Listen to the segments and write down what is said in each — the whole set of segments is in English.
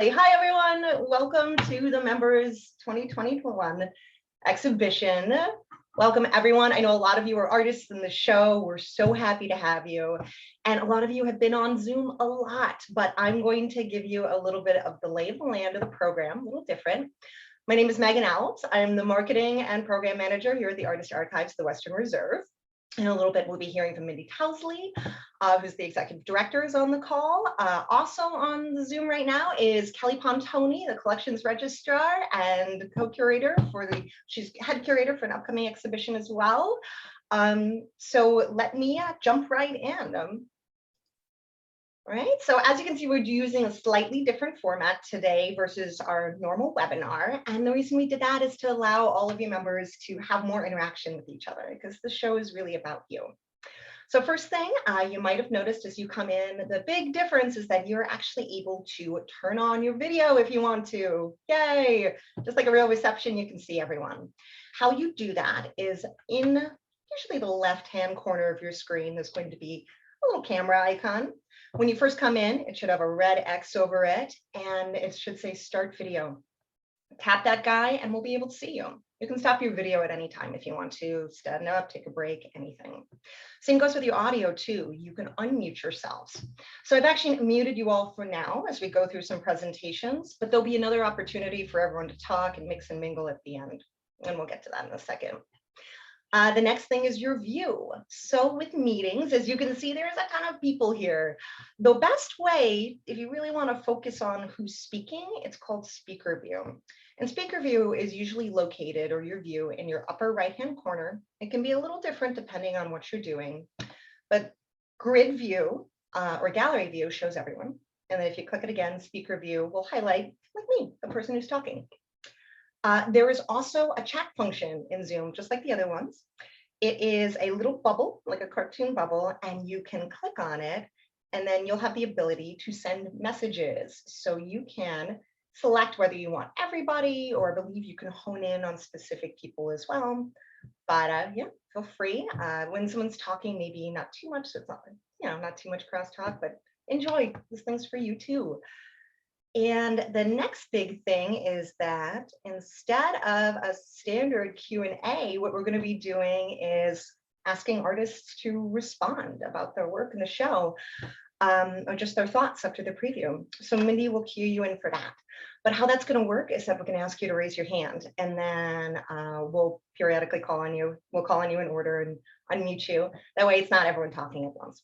Hi, everyone. Welcome to the Members 2021 exhibition. Welcome, everyone. I know a lot of you are artists in the show. We're so happy to have you. And a lot of you have been on Zoom a lot, but I'm going to give you a little bit of the lay of the land of the program, a little different. My name is Megan Alves. I'm the marketing and program manager here at the Artist Archives of the Western Reserve. In a little bit, we'll be hearing from Mindy Tousley, who's the executive director, is on the call. Also on the Zoom right now is Kelly Pontone, the collections registrar and co-curator she's head curator for an upcoming exhibition as well. So let me jump right in. All right, so as you can see, we're using a slightly different format today versus our normal webinar. And the reason we did that is to allow all of you members to have more interaction with each other, because the show is really about you. So first thing you might have noticed as you come in, the big difference is that you're actually able to turn on your video if you want to. Yay! Just like a real reception, you can see everyone. How you do that is in usually the left-hand corner of your screen, there's going to be a little camera icon. When you first come in, it should have a red X over it, and it should say Start Video. Tap that guy, and we'll be able to see you. You can stop your video at any time if you want to, stand up, take a break, anything. Same goes with your audio, too. You can unmute yourselves. So I've actually muted you all for now as we go through some presentations, but there'll be another opportunity for everyone to talk and mix and mingle at the end, and we'll get to that in a second. The next thing is your view. So with meetings, as you can see, there's a ton of people here. The best way, if you really want to focus on who's speaking, it's called speaker view. And speaker view is usually located, or your view, in your upper right-hand corner. It can be a little different depending on what you're doing, but grid view or gallery view shows everyone. And then if you click it again, speaker view will highlight, like me, the person who's talking. There is also a chat function in Zoom, just like the other ones. It is a little bubble, like a cartoon bubble, and you can click on it, and then you'll have the ability to send messages. So you can select whether you want everybody, or I believe you can hone in on specific people as well. But yeah, feel free. When someone's talking, maybe not too much, so it's not, not too much crosstalk, but enjoy. This thing's for you too. And the next big thing is that instead of a standard Q&A, what we're going to be doing is asking artists to respond about their work in the show, or just their thoughts after the preview. So Mindy will cue you in for that. But how that's going to work is that we're going to ask you to raise your hand, and then we'll periodically call on you. We'll call on you in order and unmute you. That way it's not everyone talking at once.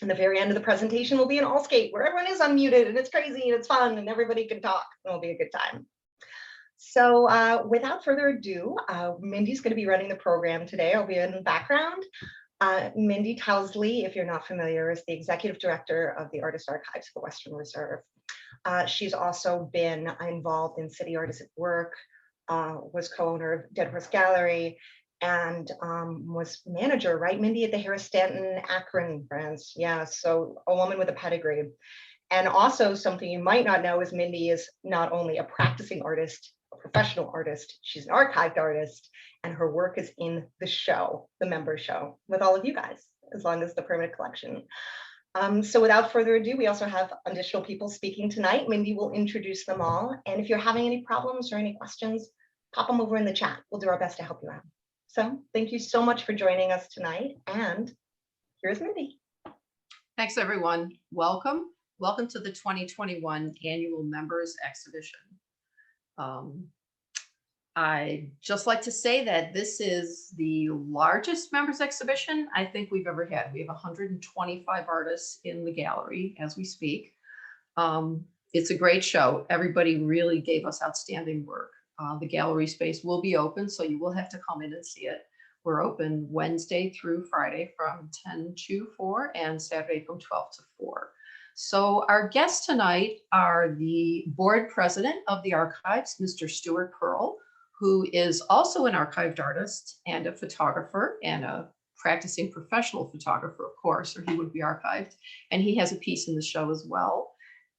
And the very end of the presentation will be an all skate where everyone is unmuted and it's crazy and it's fun and everybody can talk. It'll be a good time. So without further ado, Mindy's going to be running the program today. I'll be in the background. Mindy Tousley, if you're not familiar, is the executive director of the Artist Archives of the Western Reserve. She's also been involved in City Artists at Work, was co-owner of Dead Horse Gallery, and was manager, right, Mindy, at the Harris Stanton Akron branch. Yeah, so a woman with a pedigree. And also something you might not know is Mindy is not only a practicing artist, a professional artist, she's an archived artist, and her work is in the show, the member show, with all of you guys, as long as the permanent collection. So without further ado, we also have additional people speaking tonight. Mindy will introduce them all. And if you're having any problems or any questions, pop them over in the chat. We'll do our best to help you out. So thank you so much for joining us tonight. And here's Mindy. Thanks, everyone. Welcome. Welcome to the 2021 Annual Members Exhibition. I'd just like to say that this is the largest members exhibition I think we've ever had. We have 125 artists in the gallery as we speak. It's a great show. Everybody really gave us outstanding work. The gallery space will be open, so you will have to come in and see it. We're open Wednesday through Friday from 10 to 4 and Saturday from 12 to 4. So our guests tonight are the board president of the archives, Mr. Stuart Pearl, who is also an archived artist and a photographer and a practicing professional photographer, of course, or he would be archived. And he has a piece in the show as well.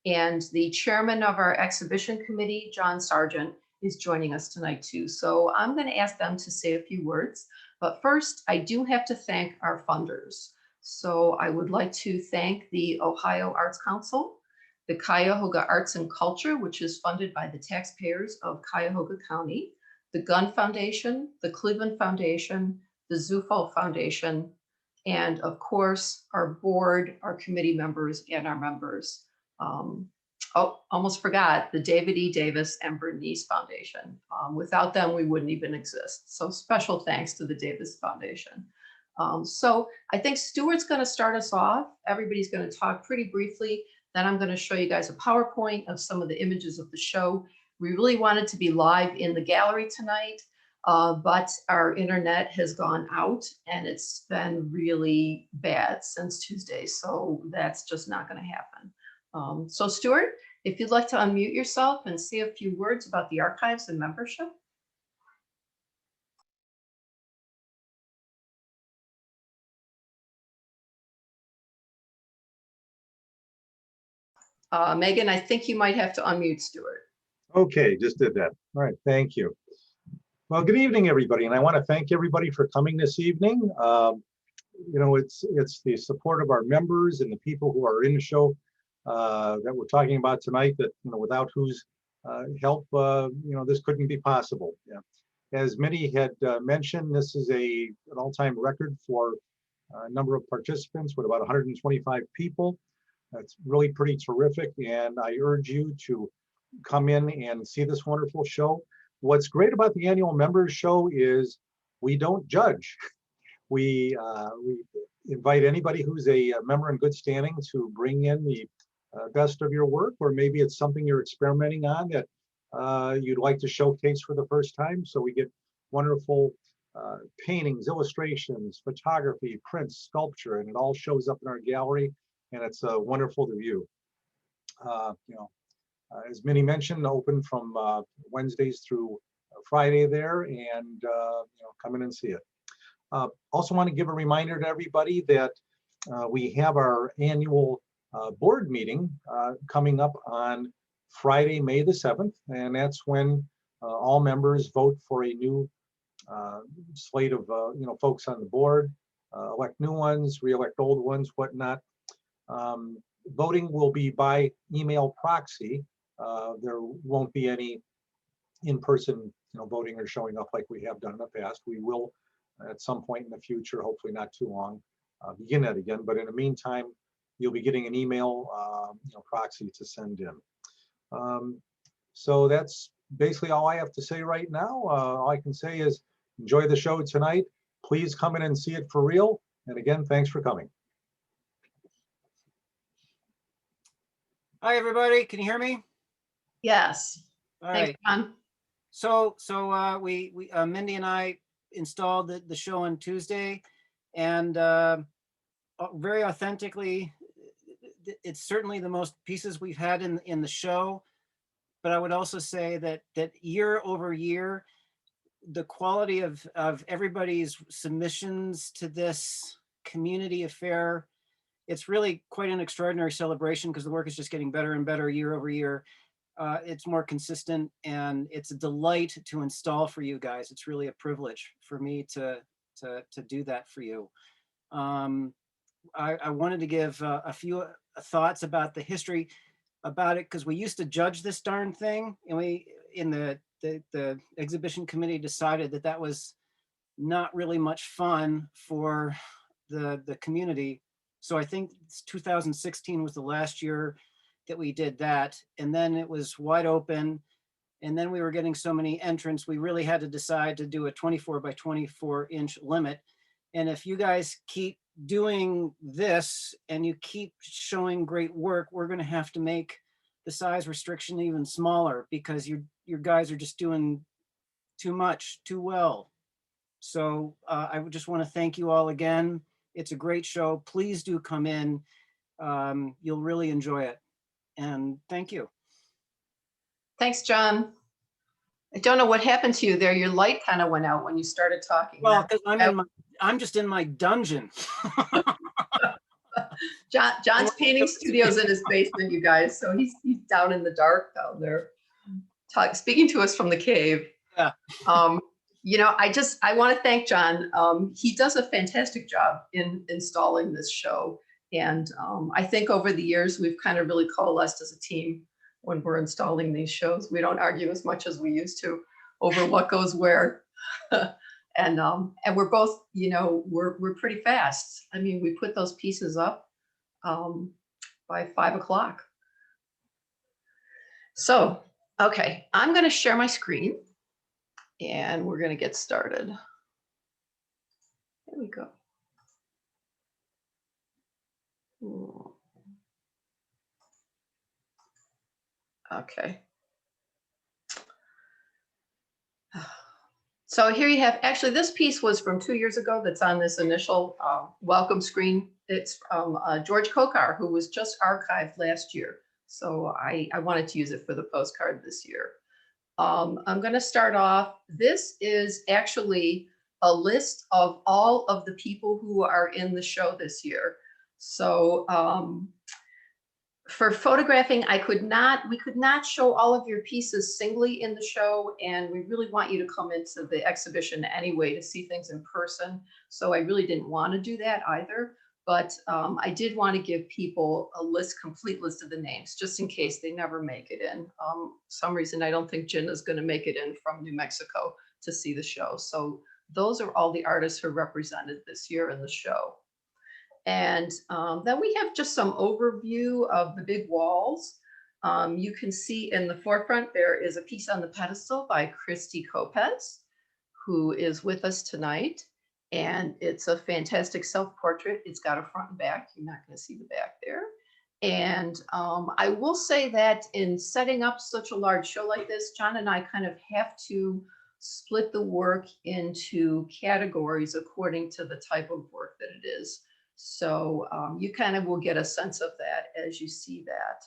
And the chairman of our exhibition committee, John Sargent, is joining us tonight too. So I'm going to ask them to say a few words. But first, I do have to thank our funders. So I would like to thank the Ohio Arts Council, the Cuyahoga Arts and Culture, which is funded by the taxpayers of Cuyahoga County, the Gunn Foundation, the Cleveland Foundation, the Zufo Foundation, and of course, our board, our committee members, and our members. Oh, almost forgot, the David E. Davis and Bernice Foundation. Without them, we wouldn't even exist. So special thanks to the Davis Foundation. So I think Stuart's going to start us off. Everybody's going to talk pretty briefly. Then I'm going to show you guys a PowerPoint of some of the images of the show. We really wanted to be live in the gallery tonight, but our internet has gone out and it's been really bad since Tuesday. So that's just not going to happen. So Stuart, if you'd like to unmute yourself and say a few words about the archives and membership. Megan, I think you might have to unmute Stuart. Okay, just did that. All right, thank you. Well, good evening, everybody, and I want to thank everybody for coming this evening. You know, it's the support of our members and the people who are in the show that we're talking about tonight. That, you know, without whose help, you know, this couldn't be possible. Yeah. As Mindy had mentioned, this is an all-time record for number of participants with about 125 people. That's really pretty terrific, and I urge you to come in and see this wonderful show. What's great about the annual members show is we don't judge. We invite anybody who's a member in good standing to bring in the best of your work, or maybe it's something you're experimenting on that you'd like to showcase for the first time. So we get wonderful paintings, illustrations, photography, prints, sculpture, and it all shows up in our gallery, and it's wonderful to view. You know, as Minnie mentioned, open from Wednesdays through Friday there, and you know, come in and see it. Also want to give a reminder to everybody that we have our annual board meeting coming up on Friday, May the 7th, and that's when all members vote for a new slate of you know, folks on the board, elect new ones, re-elect old ones, whatnot. Voting will be by email proxy. There won't be any in-person, you know, voting or showing up like we have done in the past. We will at some point in the future, hopefully not too long, begin that again. But in the meantime, you'll be getting an email you know, proxy to send in. So that's basically all I have to say right now. All I can say is enjoy the show tonight. Please come in and see it for real. And again, thanks for coming. Hi, everybody. Can you hear me? Yes. All Thanks, right. John. So Mindy and I installed the show on Tuesday, and very authentically, it's certainly the most pieces we've had in the show. But I would also say that year over year, the quality of everybody's submissions to this community affair, it's really quite an extraordinary celebration, because the work is just getting better and better year over year. It's more consistent, and it's a delight to install for you guys. It's really a privilege for me to do that for you. I wanted to give a few thoughts about the history about it, because we used to judge this darn thing, and we in the exhibition committee decided that was not really much fun for the community. So I think 2016 was the last year that we did that. And then it was wide open. And then we were getting so many entrants, we really had to decide to do a 24 by 24 inch limit. And if you guys keep doing this and you keep showing great work, we're going to have to make the size restriction even smaller, because your guys are just doing too much, too well. So I would just want to thank you all again. It's a great show. Please do come in. You'll really enjoy it. And thank you. Thanks, John. I don't know what happened to you there. Your light kind of went out when you started talking. Well, because I'm just in my dungeon. John's painting studio's in his basement, you guys. So he's down in the dark down there, speaking to us from the cave. Yeah. You know, I want to thank John. He does a fantastic job in installing this show. And I think over the years, we've kind of really coalesced as a team when we're installing these shows. We don't argue as much as we used to over what goes where. And we're both, you know, we're pretty fast. I mean, we put those pieces up by 5 o'clock. So, okay, I'm going to share my screen and we're going to get started. There we go. Okay. So here you have, actually this piece was from 2 years ago that's on this initial welcome screen. It's from George Kokar, who was just archived last year. So I wanted to use it for the postcard this year. I'm going to start off. This is actually a list of all of the people who are in the show this year. So for photographing, we could not show all of your pieces singly in the show, and we really want you to come into the exhibition anyway to see things in person. So I really didn't want to do that either, but I did want to give people a complete list of the names, just in case they never make it in. Some reason I don't think Jenna's going to make it in from New Mexico to see the show. So those are all the artists who are represented this year in the show. And then we have just some overview of the big walls. You can see in the forefront, there is a piece on the pedestal by Christy Kopes, who is with us tonight. And it's a fantastic self-portrait. It's got a front and back. You're not going to see the back there. And I will say that in setting up such a large show like this, John and I kind of have to split the work into categories according to the type of work that it is. So you kind of will get a sense of that as you see that.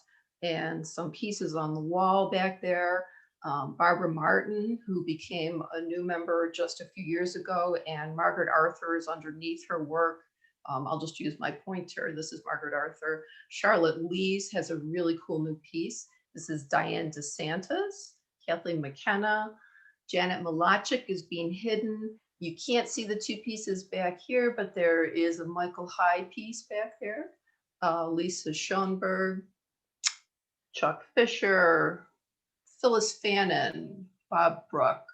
And some pieces on the wall back there. Barbara Martin, who became a new member just a few years ago, and Margaret Arthur is underneath her work. I'll just use my pointer. This is Margaret Arthur. Charlotte Lees has a really cool new piece. This is Diane DeSantis. Kathleen McKenna. Janet Malachik is being hidden. You can't see the two pieces back here, but there is a Michael High piece back there. Lisa Schoenberg, Chuck Fisher, Phyllis Fannin, Bob Bruck,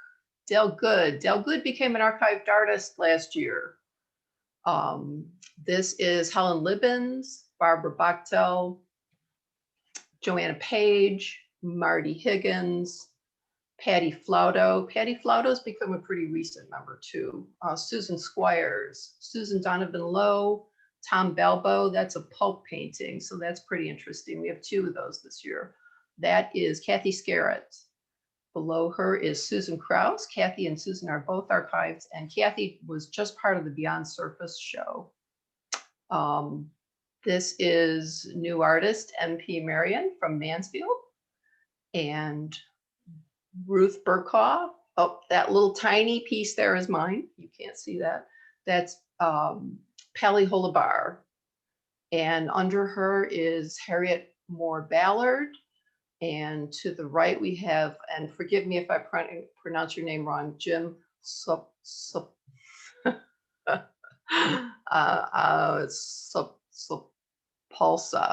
Dale Good. Dale Good became an archived artist last year. This is Helen Libbins, Barbara Bachtel, Joanna Page, Marty Higgins, Patty Flauto. Patty Flauto's become a pretty recent member too. Susan Squires, Susan Donovan Lowe, Tom Balbo. That's a pulp painting, so that's pretty interesting. We have two of those this year. That is Kathy Scarrett. Below her is Susan Krause. Kathy and Susan are both archived, and Kathy was just part of the Beyond Surface show. This is new artist MP Marion from Mansfield, and Ruth Burkaw. Oh, that little tiny piece there is mine. You can't see that. That's Pally Holabar. And under her is Harriet Moore Ballard. And to the right we have, and forgive me if I pronounce your name wrong, Jim Sapolsa,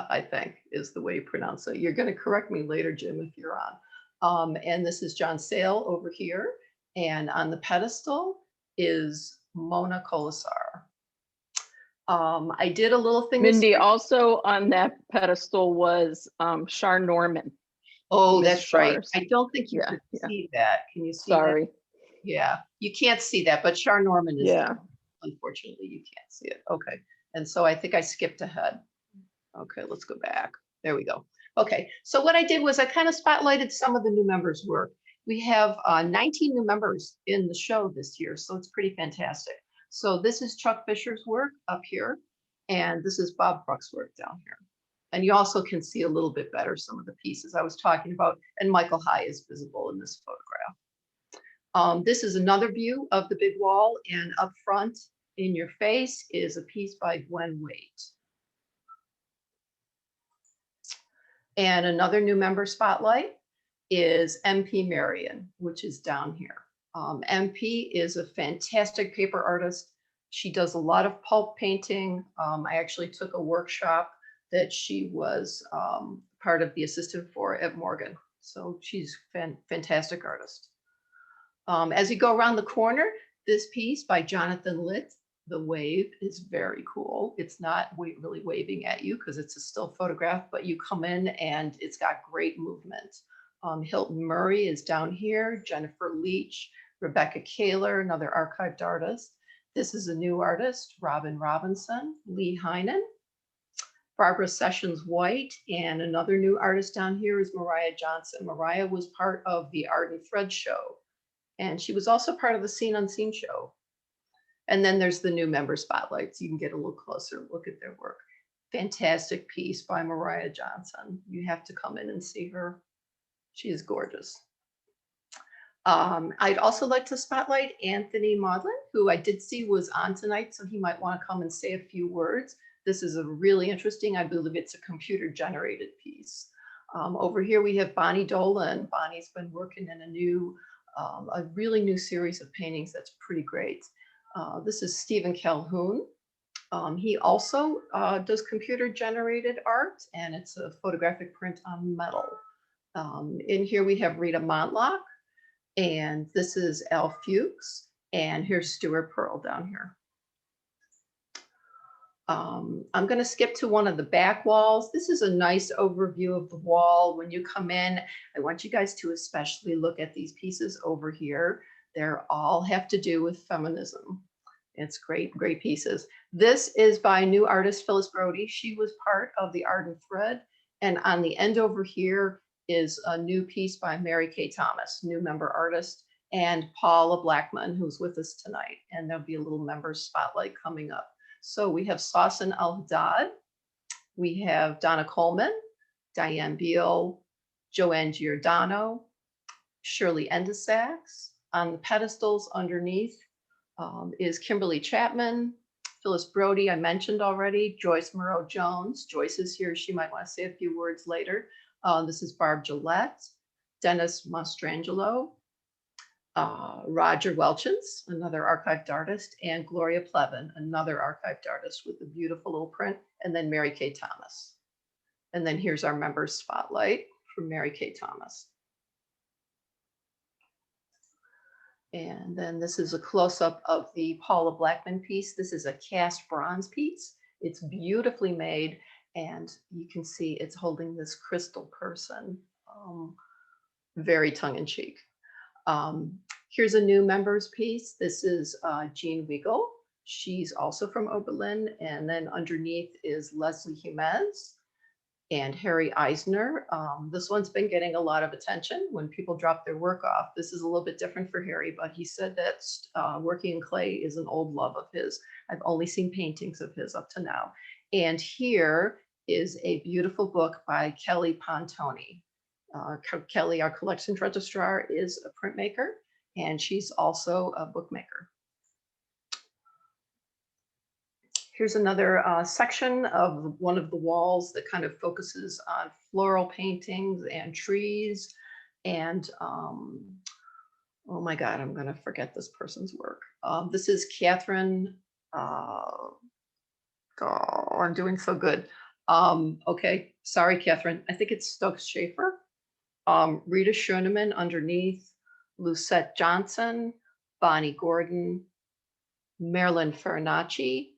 I think is the way you pronounce it. You're going to correct me later, Jim, if you're on. And this is John Sale over here. And on the pedestal is Mona Colasar. I did a little thing. Mindy, also on that pedestal was Char Norman. Oh, Miss that's right. Shars. I don't think you could see that. Can you see Sorry. that? Yeah, you can't see that, but Char Norman is Yeah. there. Unfortunately, you can't see it. Okay. And so I think I skipped ahead. Okay, let's go back. There we go. Okay, so what I did was I kind of spotlighted some of the new members' work. We have 19 new members in the show this year, so it's pretty fantastic. So this is Chuck Fisher's work up here, and this is Bob Bruck's work down here. And you also can see a little bit better some of the pieces I was talking about, and Michael High is visible in this photograph. This is another view of the big wall, and up front in your face is a piece by Gwen Waite. And another new member spotlight is MP Marion, which is down here. MP is a fantastic paper artist. She does a lot of pulp painting. I actually took a workshop that she was part of the assistant for at Morgan. So she's fantastic artist. As you go around the corner, this piece by Jonathan Litt, The Wave, is very cool. It's not really waving at you because it's a still photograph, but you come in and it's got great movement. Hilton Murray is down here, Jennifer Leach, Rebecca Kaler, another archived artist. This is a new artist, Robin Robinson, Lee Heinen, Barbara Sessions White, and another new artist down here is Mariah Johnson. Mariah was part of the Art and Thread show, and she was also part of the Seen Unseen show. And then there's the new member spotlights. You can get a little closer look at their work. Fantastic piece by Mariah Johnson. You have to come in and see her. She is gorgeous. I'd also like to spotlight Anthony Maudlin, who I did see was on tonight, so he might want to come and say a few words. This is a really interesting, I believe it's a computer generated piece. Over here we have Bonnie Dolan. Bonnie's been working in a really new series of paintings that's pretty great. This is Stephen Calhoun. He also does computer generated art, and it's a photographic print on metal. In here we have Rita Montlock, and this is Al Fuchs, and here's Stuart Pearl down here. I'm going to skip to one of the back walls. This is a nice overview of the wall. When you come in, I want you guys to especially look at these pieces over here. They're all have to do with feminism. It's great, great pieces. This is by new artist Phyllis Brody. She was part of the Art and Thread. And on the end over here is a new piece by Mary Kay Thomas, new member artist, and Paula Blackman, who's with us tonight. And there'll be a little member spotlight coming up. So we have Sausan Al-Haddad, we have Donna Coleman, Diane Beal, Joanne Giordano, Shirley Endesax. On the pedestals underneath is Kimberly Chapman, Phyllis Brody, I mentioned already, Joyce Morrow Jones. Joyce is here, she might want to say a few words later. This is Barb Gillette, Dennis Mastrangelo, Roger Welchins, another archived artist, and Gloria Plevin, another archived artist with a beautiful little print, and then Mary Kay Thomas. And then here's our members spotlight from Mary Kay Thomas. And then this is a close-up of the Paula Blackman piece. This is a cast bronze piece. It's beautifully made, and you can see it's holding this crystal person, very tongue-in-cheek. Here's a new members piece. This is Jean Wiegel. She's also from Oberlin. And then underneath is Leslie Humez and Harry Eisner. This one's been getting a lot of attention when people drop their work off. This is a little bit different for Harry, but he said that working in clay is an old love of his. I've only seen paintings of his up to now. And here is a beautiful book by Kelly Pontone. Kelly, our collections registrar, is a printmaker, and she's also a bookmaker. Here's another section of one of the walls that kind of focuses on floral paintings and trees. And oh my God, I'm going to forget this person's work. This is Catherine. Oh, I'm doing so good. Okay, sorry, Catherine. I think it's Stokes Schaefer. Rita Schoenemann underneath, Lucette Johnson, Bonnie Gordon, Marilyn Farinacci.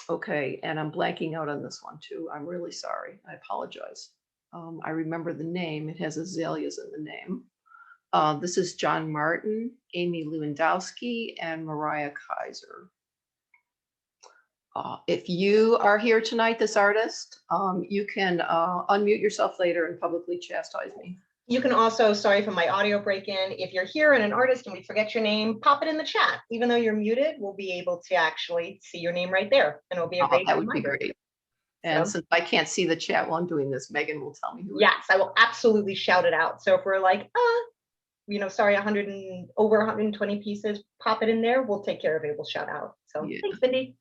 Okay, and I'm blanking out on this one too. I'm really sorry. I apologize. I remember the name. It has azaleas in the name. This is John Martin, Amy Lewandowski, and Mariah Kaiser. If you are here tonight, this artist, you can unmute yourself later and publicly chastise me. You can also, sorry for my audio break-in, if you're here and an artist and we forget your name, pop it in the chat. Even though you're muted, we'll be able to actually see your name right there, and it'll be a great That would reminder. be great. And since I can't see the chat while I'm doing this, Megan will tell me who. Yes, I will absolutely shout it out. So if we're like, you know, sorry, over 120 pieces, pop it in there. We'll take care of it. We'll shout out. So yeah. Thanks, Mindy.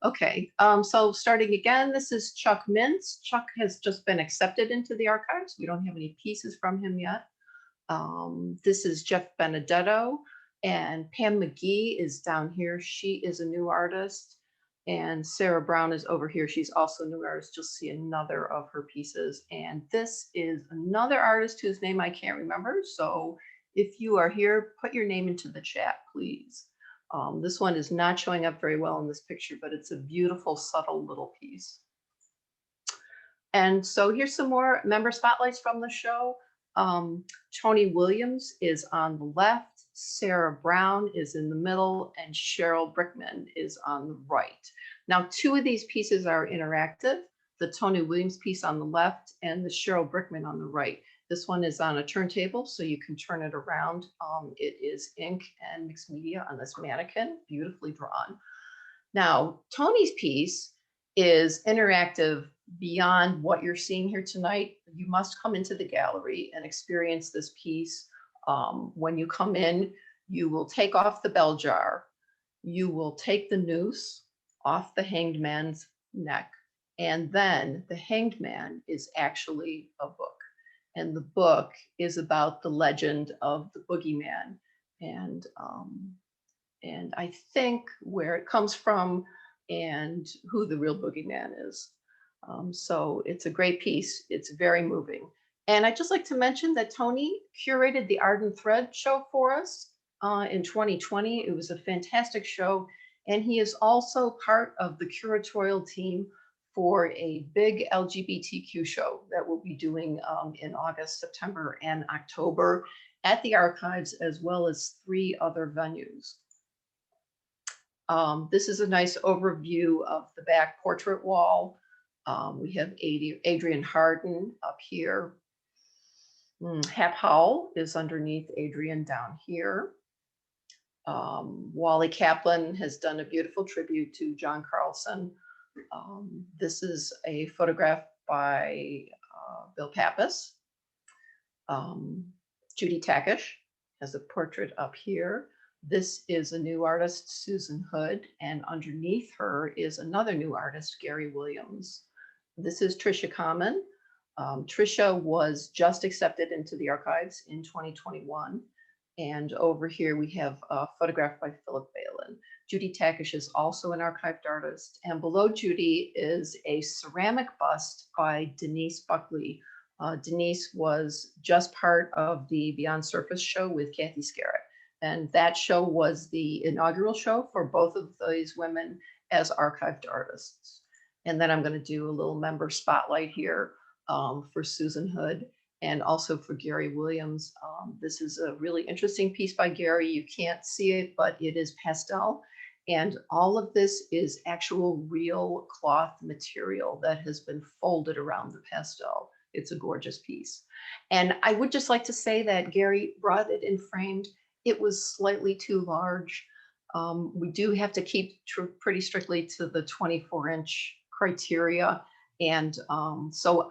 Okay, so starting again, this is Chuck Mintz. Chuck has just been accepted into the archives. We don't have any pieces from him yet. This is Jeff Benedetto, And Pam McGee is down here. She is a new artist. And Sarah Brown is over here. She's also a new artist. You'll see another of her pieces. And this is another artist whose name I can't remember. So if you are here, put your name into the chat, please. This one is not showing up very well in this picture, but it's a beautiful, subtle little piece. And so here's some more member spotlights from the show. Tony Williams is on the left, Sarah Brown is in the middle, and Cheryl Brickman is on the right. Now, two of these pieces are interactive, the Tony Williams piece on the left and the Cheryl Brickman on the right. This one is on a turntable, so you can turn it around. It is ink and mixed media on this mannequin, beautifully drawn. Now, Tony's piece is interactive beyond what you're seeing here tonight. You must come into the gallery and experience this piece. When you come in, you will take off the bell jar. You will take the noose off the hanged man's neck. And then the hanged man is actually a book. And the book is about the legend of the boogeyman. And I think where it comes from and who the real boogeyman is. So it's a great piece. It's very moving. And I'd just like to mention that Tony curated the Art and Thread show for us in 2020. It was a fantastic show. And he is also part of the curatorial team for a big LGBTQ show that we'll be doing in August, September, and October at the archives, as well as 3 other venues. This is a nice overview of the back portrait wall. We have Adrian Harden up here. Hap Howell is underneath Adrian down here. Wally Kaplan has done a beautiful tribute to John Carlson. This is a photograph by Bill Pappas. Judy Takish has a portrait up here. This is a new artist, Susan Hood, and underneath her is another new artist, Gary Williams. This is Tricia Common. Tricia was just accepted into the archives in 2021. And over here we have a photograph by Philip Balin. Judy Takish is also an archived artist. And below Judy is a ceramic bust by Denise Buckley. Denise was just part of the Beyond Surface show with Kathy Scarrett. And that show was the inaugural show for both of these women as archived artists. And then I'm going to do a little member spotlight here for Susan Hood and also for Gary Williams. This is a really interesting piece by Gary. You can't see it, but it is pastel. And all of this is actual real cloth material that has been folded around the pastel. It's a gorgeous piece. And I would just like to say that Gary brought it in framed. It was slightly too large. We do have to keep pretty strictly to the 24-inch criteria. And so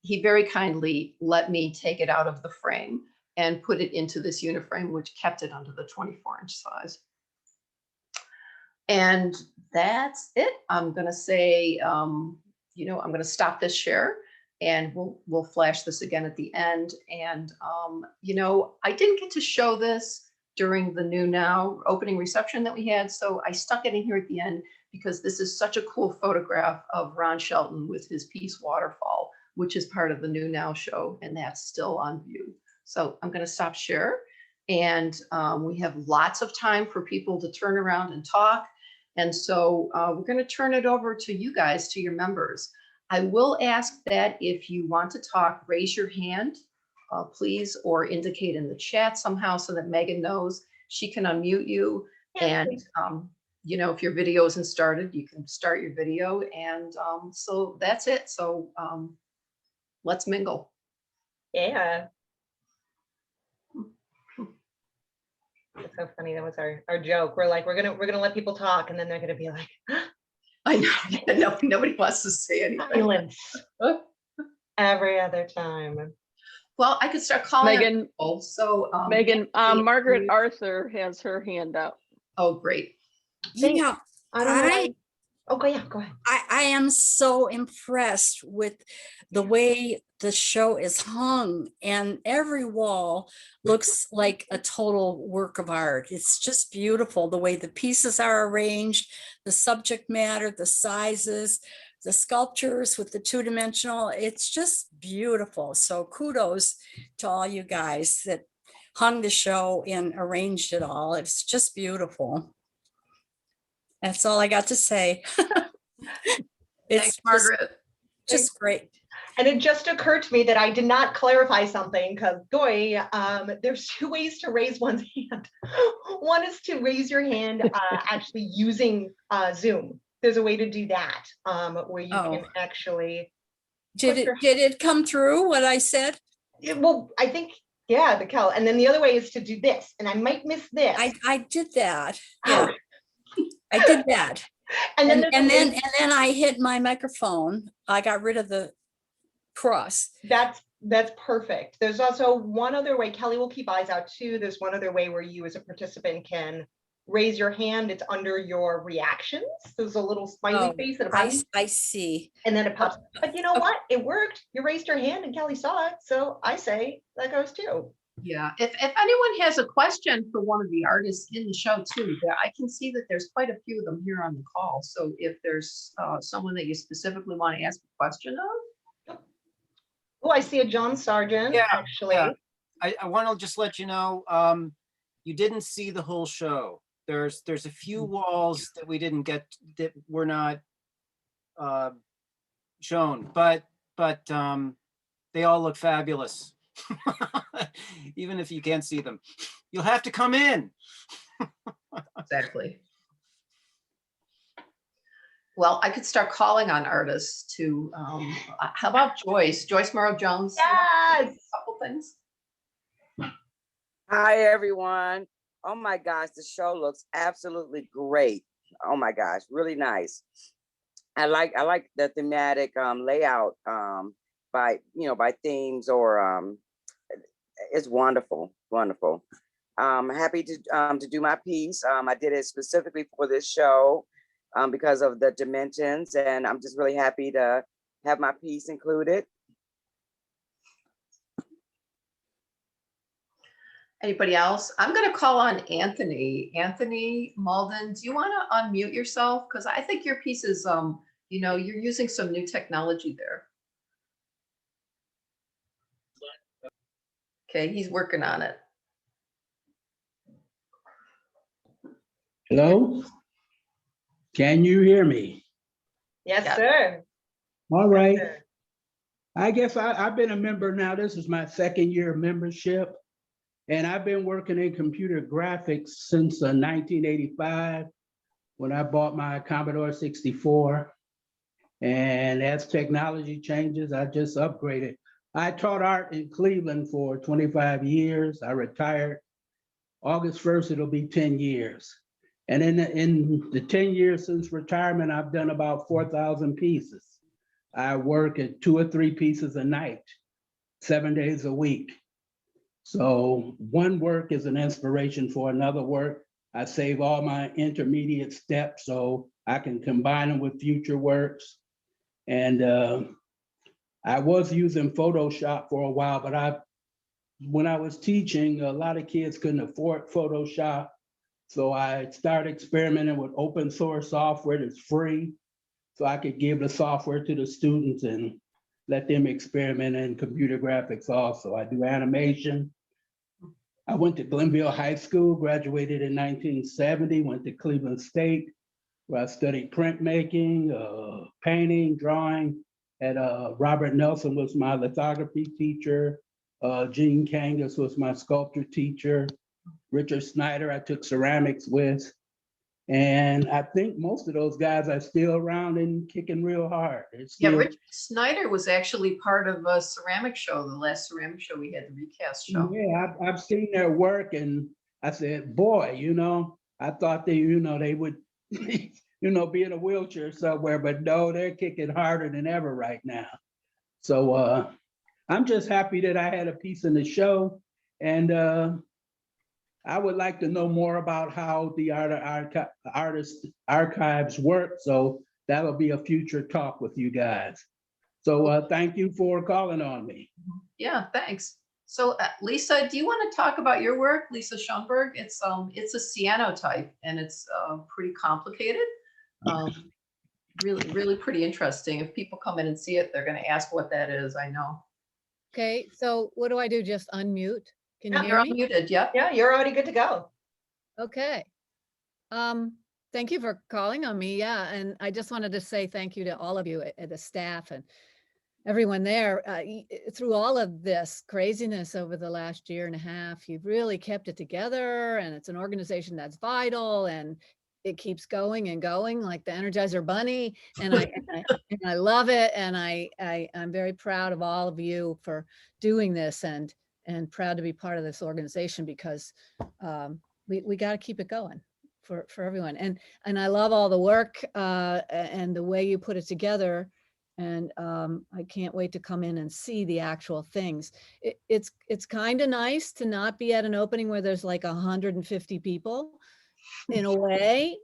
he very kindly let me take it out of the frame and put it into this uniframe, which kept it under the 24-inch size. And that's it. I'm gonna say, I'm gonna stop this share and we'll flash this again at the end. And, I didn't get to show this during the New Now opening reception that we had. So I stuck it in here at the end because this is such a cool photograph of Ron Shelton with his piece Waterfall, which is part of the New Now show, and that's still on view. So I'm gonna stop share. And we have lots of time for people to turn around and talk. And so we're gonna turn it over to you guys, to your members. I will ask that if you want to talk, raise your hand, please, or indicate in the chat somehow so that Megan knows she can unmute you. And if your video isn't started, you can start your video. And so that's it. So let's mingle. Yeah. It's so funny. That was our joke. We're like, we're gonna let people talk, and then they're gonna be like, I know, nobody wants to say anything. silence every other time. Well, I could start calling Megan, people. So Megan, Margaret Arthur has her hand up. Oh, great. Yeah, I don't know. Okay, yeah, go ahead. I am so impressed with the way the show is hung, and every wall looks like a total work of art. It's just beautiful the way the pieces are arranged, the subject matter, the sizes, the sculptures with the two-dimensional. It's just beautiful. So kudos to all you guys that hung the show and arranged it all. It's just beautiful. That's all I got to say. Thanks, Margaret. Just great. And it just occurred to me that I did not clarify something because boy, there's two ways to raise one's hand. One is to raise your hand actually using Zoom. There's a way to do that where you can actually. Did it come through what I said? Well, I think, yeah, the Cal. And then the other way is to do this. And I might miss this. I did that. Yeah, I did that. And then I hit my microphone. I got rid of the cross. That's perfect. There's also one other way. Kelly will keep eyes out too. There's one other way where you as a participant can raise your hand. It's under your reactions. There's a little smiley face and I see. And then it pops. But you know what? It worked. You raised your hand and Kelly saw it. So I say that goes too. Yeah, if anyone has a question for one of the artists in the show too, I can see that there's quite a few of them here on the call. So if there's someone that you specifically want to ask a question of. Oh, I see a John Sargent, actually. Yeah. I want to just let you know, you didn't see the whole show. There's a few walls that we didn't get, that were not shown, but they all look fabulous. Even if you can't see them, you'll have to come in. Exactly. Well, I could start calling on artists to, how about Joyce? Joyce Morrow Jones? Yes. A couple things. Hi, everyone. Oh my gosh, the show looks absolutely great. Oh my gosh, really nice. I like the thematic layout by themes, or it's wonderful, wonderful. Happy to do my piece. I did it specifically for this show because of the dimensions, and I'm just really happy to have my piece included. Anybody else? I'm going to call on Anthony. Anthony Malden, do you want to unmute yourself? Because I think your piece is, you're using some new technology there. Okay, he's working on it. Hello? Can you hear me? Yes, sir. All right. Yes, sir. I guess I've been a member now. This is my second year of membership. And I've been working in computer graphics since 1985 when I bought my Commodore 64. And as technology changes, I just upgraded. I taught art in Cleveland for 25 years. I retired. August 1st, it'll be 10 years. And in the 10 years since retirement, I've done about 4,000 pieces. I work at 2 or 3 pieces a night, 7 days a week. So one work is an inspiration for another work. I save all my intermediate steps so I can combine them with future works. And I was using Photoshop for a while, but when I was teaching, a lot of kids couldn't afford Photoshop. So I started experimenting with open source software that's free, so I could give the software to the students and let them experiment in computer graphics also. I do animation. I went to Glenville High School, graduated in 1970, went to Cleveland State, where I studied printmaking, painting, drawing. Robert Nelson was my lithography teacher. Gene Kangas was my sculpture teacher. Richard Snyder, I took ceramics with. And I think most of those guys are still around and kicking real hard. Yeah, Richard Snyder was actually part of a ceramic show, the last ceramic show we had, the recast show. Yeah, I've seen their work, and I said, boy, I thought they would, be in a wheelchair somewhere, but no, they're kicking harder than ever right now. So I'm just happy that I had a piece in the show, and I would like to know more about how the artist archives work. So that'll be a future talk with you guys. So thank you for calling on me. Yeah, thanks. So Lisa, do you want to talk about your work, Lisa Schoenberg? It's a cyanotype and it's pretty complicated. Really pretty interesting. If people come in and see it, they're going to ask what that is. I know. Okay, so what do I do? Just unmute? Can you Yeah, hear You're me? unmuted. Yep. Yeah, you're already good to go. Okay. Thank you for calling on me. Yeah, and I just wanted to say thank you to all of you, the staff and everyone there. Through all of this craziness over the last year and a half, you've really kept it together, and it's an organization that's vital, and it keeps going and going like the Energizer Bunny. And I love it, and I'm very proud of all of you for doing this, and proud to be part of this organization, because we got to keep it going for everyone. And I love all the work and the way you put it together. And I can't wait to come in and see the actual things. It's kind of nice to not be at an opening where there's like 150 people in a way,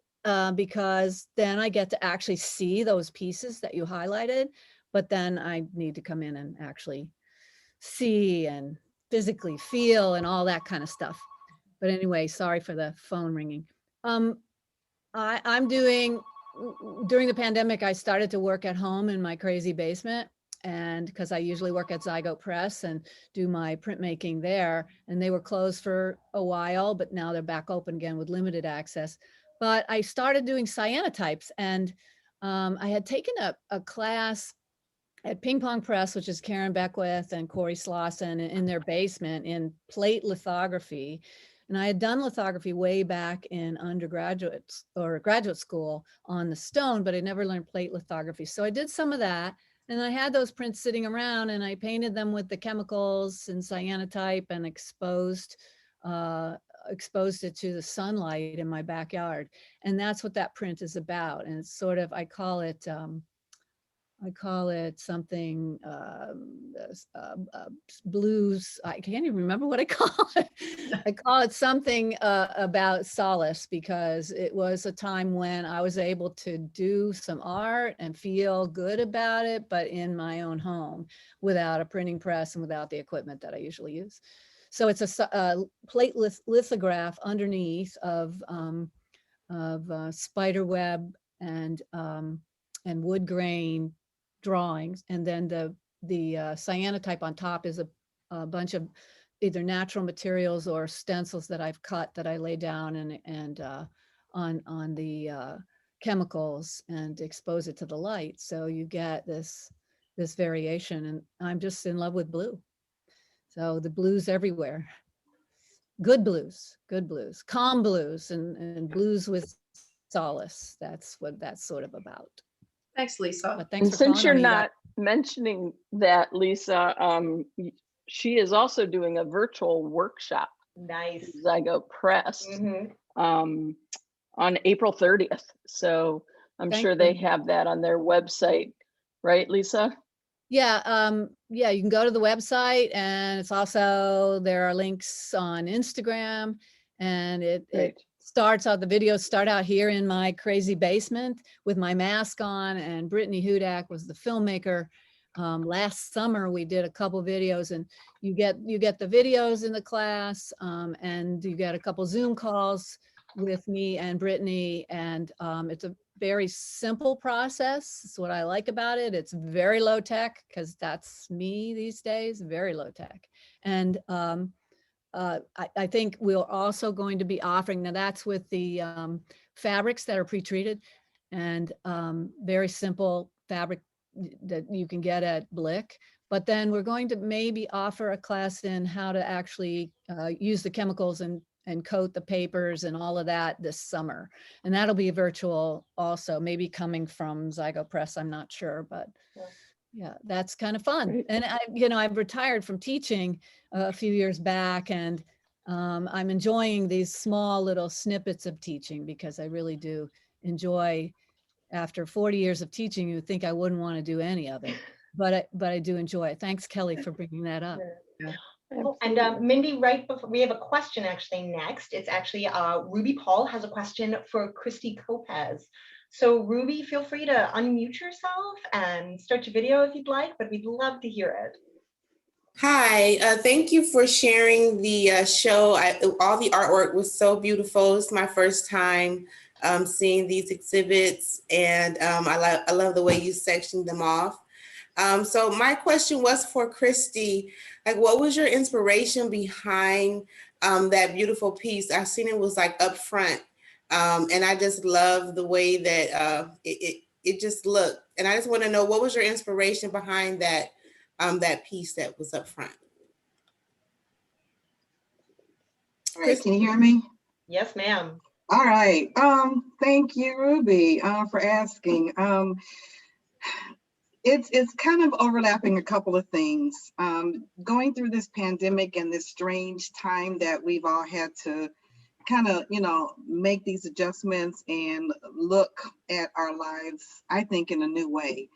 because then I get to actually see those pieces that you highlighted, but then I need to come in and actually see and physically feel and all that kind of stuff. But anyway, sorry for the phone ringing. I'm doing, during the pandemic, I started to work at home in my crazy basement, and because I usually work at Zygote Press and do my printmaking there, and they were closed for a while, but now they're back open again with limited access. But I started doing cyanotypes, and I had taken a class at Ping Pong Press, which is Karen Beckwith and Corey Slauson, in their basement in plate lithography. And I had done lithography way back in undergraduate or graduate school on the stone, but I never learned plate lithography. So I did some of that, and I had those prints sitting around, and I painted them with the chemicals and cyanotype and exposed it to the sunlight in my backyard. And that's what that print is about. And it's sort of, I call it something blues. I can't even remember what I call it. I call it something about solace, because it was a time when I was able to do some art and feel good about it, but in my own home without a printing press and without the equipment that I usually use. So it's a plate lithograph underneath of spider web and wood grain drawings, and then the cyanotype on top is a bunch of either natural materials or stencils that I've cut that I lay down and on the chemicals and expose it to the light. So you get this variation, and I'm just in love with blue. So the blues everywhere, good blues, calm blues, and blues with solace. That's what that's sort of about. Thanks, Lisa. But thanks And for since calling you're on me. not mentioning that, Lisa, she is also doing a virtual workshop, Nice. Zygote Press, Mhm. on April 30th. So I'm Thank sure they you. have that on their website, right, Lisa? Yeah, yeah, you can go to the website, and it's also, there are links on Instagram, and it Great. starts out, the videos start out here in my crazy basement with my mask on, and Brittany Hudak was the filmmaker. Last summer we did a couple videos, and you get the videos in the class, and you get a couple Zoom calls with me and Brittany, and it's a very simple process. It's what I like about it. It's very low tech, because that's me these days, very low tech. And I think we're also going to be offering, now that's with the fabrics that are pre-treated, and very simple fabric that you can get at Blick. But then we're going to maybe offer a class in how to actually use the chemicals and coat the papers and all of that this summer. And that'll be virtual also, maybe coming from Zygote Press, I'm not sure, but yeah, that's kind of fun. Great. And I've retired from teaching a few years back, and I'm enjoying these small little snippets of teaching, because I really do enjoy, after 40 years of teaching, you would think I wouldn't want to do any of it, but I do enjoy it. Thanks, Kelly, for bringing that up. Yeah. Oh, and Mindy, right before, we have a question actually next. It's actually Ruby Paul has a question for Christy Kopez. So Ruby, feel free to unmute yourself and start your video if you'd like, but we'd love to hear it. Hi, thank you for sharing the show. All the artwork was so beautiful. It's my first time seeing these exhibits, and I love the way you sectioned them off. So my question was for Christy, like, what was your inspiration behind that beautiful piece? I seen it was like up front, and I just love the way that it just looked. And I just want to know, what was your inspiration behind that that piece that was up front? All right, can you hear me? Yes, ma'am. All right. Thank you, Ruby, for asking. It's kind of overlapping a couple of things. Going through this pandemic and this strange time that we've all had to kind of, make these adjustments and look at our lives, I think, in a new way.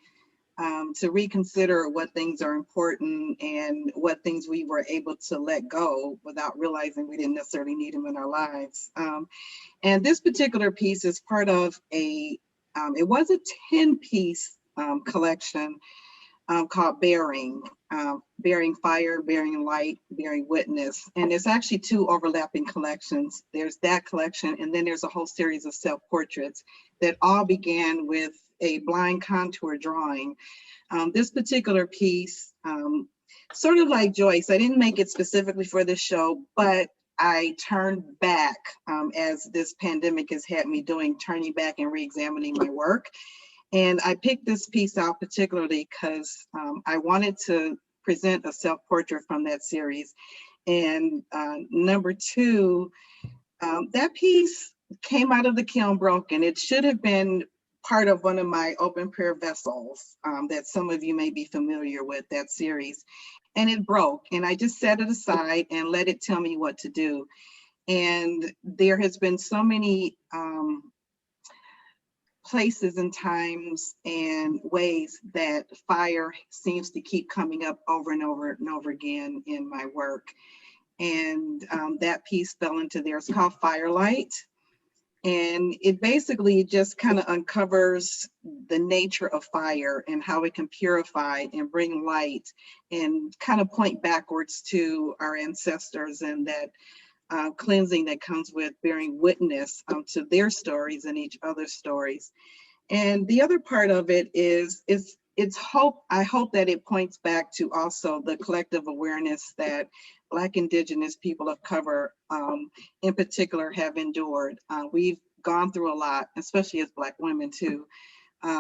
To reconsider what things are important and what things we were able to let go without realizing we didn't necessarily need them in our lives. And this particular piece is part of it was a 10-piece collection called Bearing, Bearing Fire, Bearing Light, Bearing Witness. And there's actually 2 overlapping collections. There's that collection, and then there's a whole series of self-portraits that all began with a blind contour drawing. This particular piece, sort of like Joyce, I didn't make it specifically for this show, but I turned back as this pandemic has had me turning back and re-examining my work. And I picked this piece out particularly because I wanted to present a self-portrait from that series. And number 2, that piece came out of the kiln broken. It should have been part of one of my open prayer vessels that some of you may be familiar with, that series. And it broke, and I just set it aside and let it tell me what to do. And there has been so many places and times and ways that fire seems to keep coming up over and over and over again in my work. And that piece fell into there. It's called Firelight. And it basically just kind of uncovers the nature of fire and how it can purify and bring light and kind of point backwards to our ancestors and that cleansing that comes with bearing witness to their stories and each other's stories. And the other part of it is I hope that it points back to also the collective awareness that Black Indigenous people of color in particular have endured. We've gone through a lot, especially as Black women too,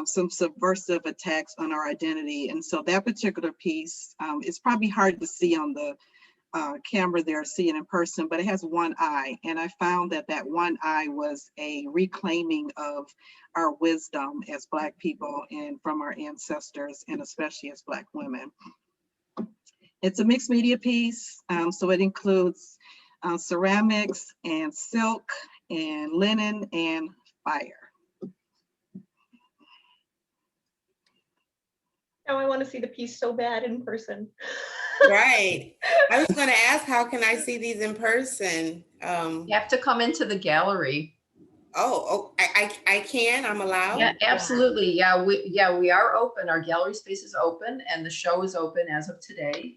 some subversive attacks on our identity. And so that particular piece is probably hard to see on the camera there, see it in person, but it has one eye. And I found that that one eye was a reclaiming of our wisdom as Black people and from our ancestors, and especially as Black women. It's a mixed media piece, so it includes ceramics and silk and linen and fire. Now I want to see the piece so bad in person. Right. I was going to ask, how can I see these in person? You have to come into the gallery. I can, I'm allowed? Yeah, absolutely. Yeah, we are open. Our gallery space is open and the show is open as of today.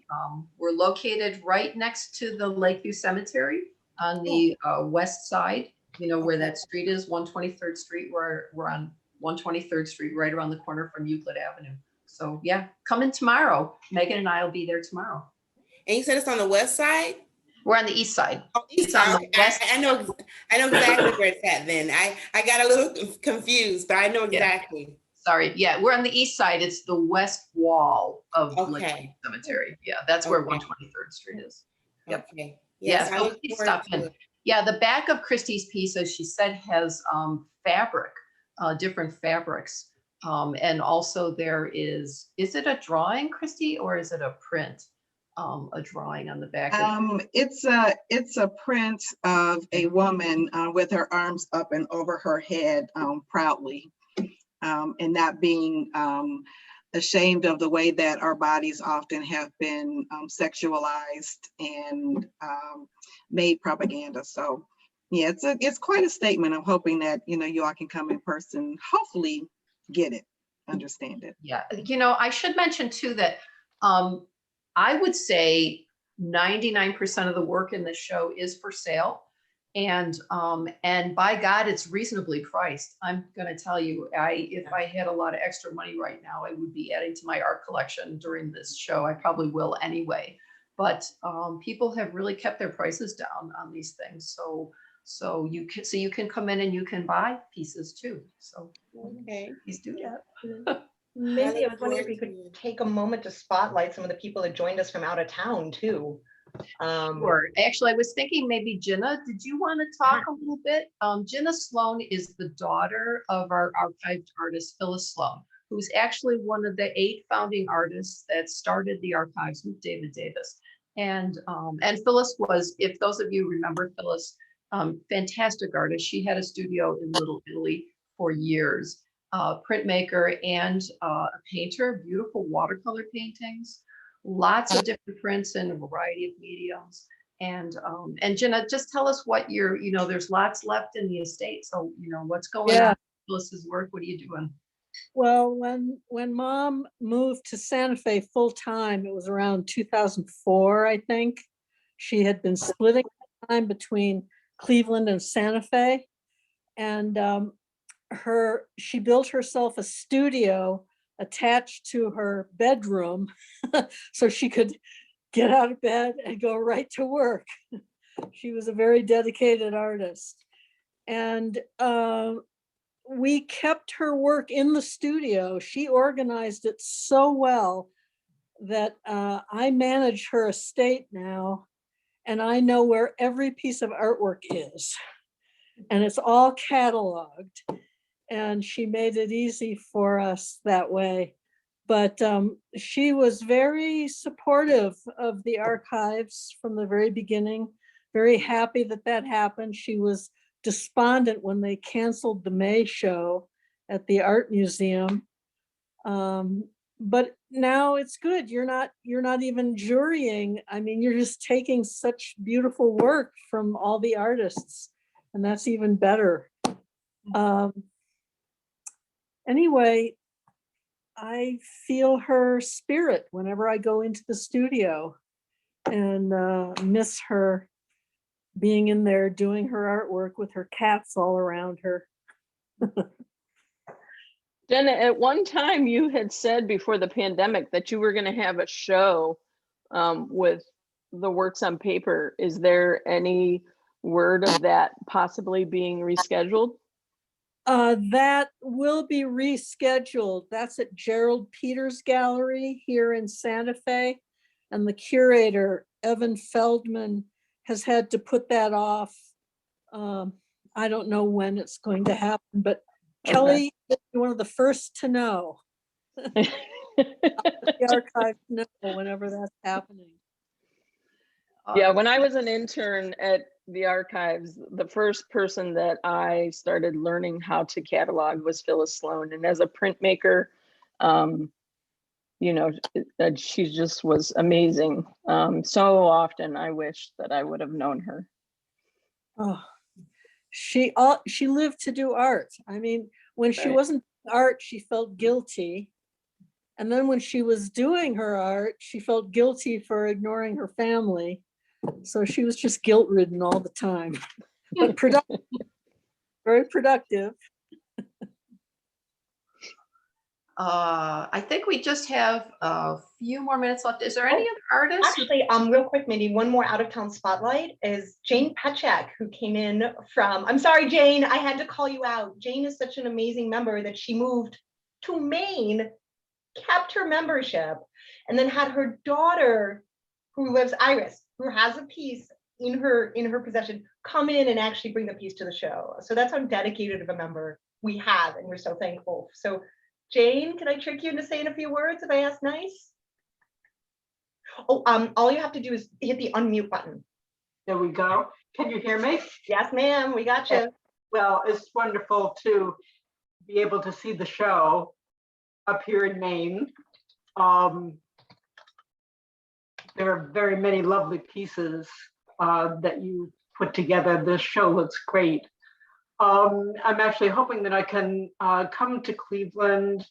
We're located right next to the Lakeview Cemetery on the west side, where that street is, 123rd Street. We're on 123rd Street, right around the corner from Euclid Avenue. So yeah, come in tomorrow. Megan and I will be there tomorrow. And you said it's on the west side? We're on the east side. Oh, east side. Okay. I know exactly where it's at then. I got a little confused, but I know exactly. Yeah. Sorry. Yeah, we're on the east side. It's the west wall of Lakeview Cemetery. Yeah, that's where 123rd Street is. Yep. Okay. Yes, yeah, so please stop in. Yeah, the back of Christy's piece, as she said, has fabric, different fabrics. And also there is it a drawing, Christy, or is it a print? A drawing on the back? It's a print of a woman with her arms up and over her head proudly, and not being ashamed of the way that our bodies often have been sexualized and made propaganda. So Yeah, it's quite a statement. I'm hoping that, you know, you all can come in person, hopefully get it, understand it. Yeah, you know, I should mention too that I would say 99% of the work in this show is for sale. And by God, it's reasonably priced. I'm gonna tell you, if I had a lot of extra money right now, I would be adding to my art collection during this show. I probably will anyway. But people have really kept their prices down on these things. So you can come in and you can buy pieces too. So Okay. please do that. Mindy, I look was wondering if you forward could take a moment to spotlight some of the people that joined us from out of town too. Sure. Actually, I was thinking maybe Jenna, did you want to talk a little bit? Jenna Sloan is the daughter of our archived artist, Phyllis Sloan, who's actually one of the 8 founding artists that started the archives with David Davis. And Phyllis was, if those of you remember Phyllis, fantastic artist. She had a studio in Little Italy for years, printmaker and a painter, beautiful watercolor paintings. Lots of different prints in a variety of mediums. And Jenna, just tell us what there's lots left in the estate. So, what's going on with Phyllis's work? What are you doing? Well, when Mom moved to Santa Fe full time, it was around 2004, I think. She had been splitting time between Cleveland and Santa Fe. And she built herself a studio attached to her bedroom so she could get out of bed and go right to work. She was a very dedicated artist. And we kept her work in the studio. She organized it so well that I manage her estate now, and I know where every piece of artwork is. And it's all cataloged. And she made it easy for us that way. But she was very supportive of the archives from the very beginning, very happy that happened. She was despondent when they canceled the May show at the Art Museum. But now it's good. You're not even jurying. I mean, you're just taking such beautiful work from all the artists, and that's even better. Anyway, I feel her spirit whenever I go into the studio, and miss her being in there doing her artwork with her cats all around her. Jenna, at one time you had said before the pandemic that you were going to have a show with the works on paper. Is there any word of that possibly being rescheduled? That will be rescheduled. That's at Gerald Peters Gallery here in Santa Fe. And the curator, Evan Feldman, has had to put that off. I don't know when it's going to happen, but okay. Kelly is one of the first to know. The archive know whenever that's happening. Yeah, when I was an intern at the archives, the first person that I started learning how to catalog was Phyllis Sloan. And as a printmaker, she just was amazing. So often I wish that I would have known her. Oh, she lived to do art. I mean, when she Right. wasn't doing art, she felt guilty. And then when she was doing her art, she felt guilty for ignoring her family. So she was just guilt-ridden all the time, but productive, very productive. I think we just have a few more minutes left. Is there any other artists? Actually, real quick, maybe one more out-of-town spotlight is Jane Patchak, who came in from, I'm sorry, Jane, I had to call you out. Jane is such an amazing member that she moved to Maine, kept her membership, and then had her daughter, who lives, Iris, who has a piece in her possession, come in and actually bring the piece to the show. So that's how dedicated of a member we have, and we're so thankful. So Jane, can I trick you into saying a few words if I ask nice? Oh, all you have to do is hit the unmute button. There we go. Can you hear me? Yes, ma'am, we got you. Well, it's wonderful to be able to see the show up here in Maine. There are very many lovely pieces that you put together. This show looks great. I'm actually hoping that I can come to Cleveland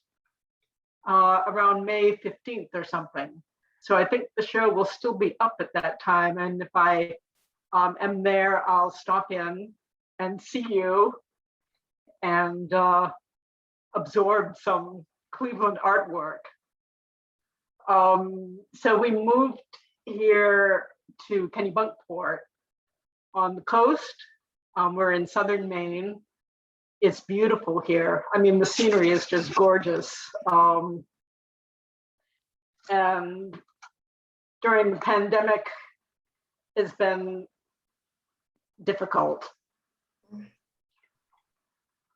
around May 15th or something. So I think the show will still be up at that time. And if I am there, I'll stop in and see you and absorb some Cleveland artwork. So we moved here to Kennebunkport on the coast. We're in southern Maine. It's beautiful here. I mean, the scenery is just gorgeous. And during the pandemic, it's been difficult.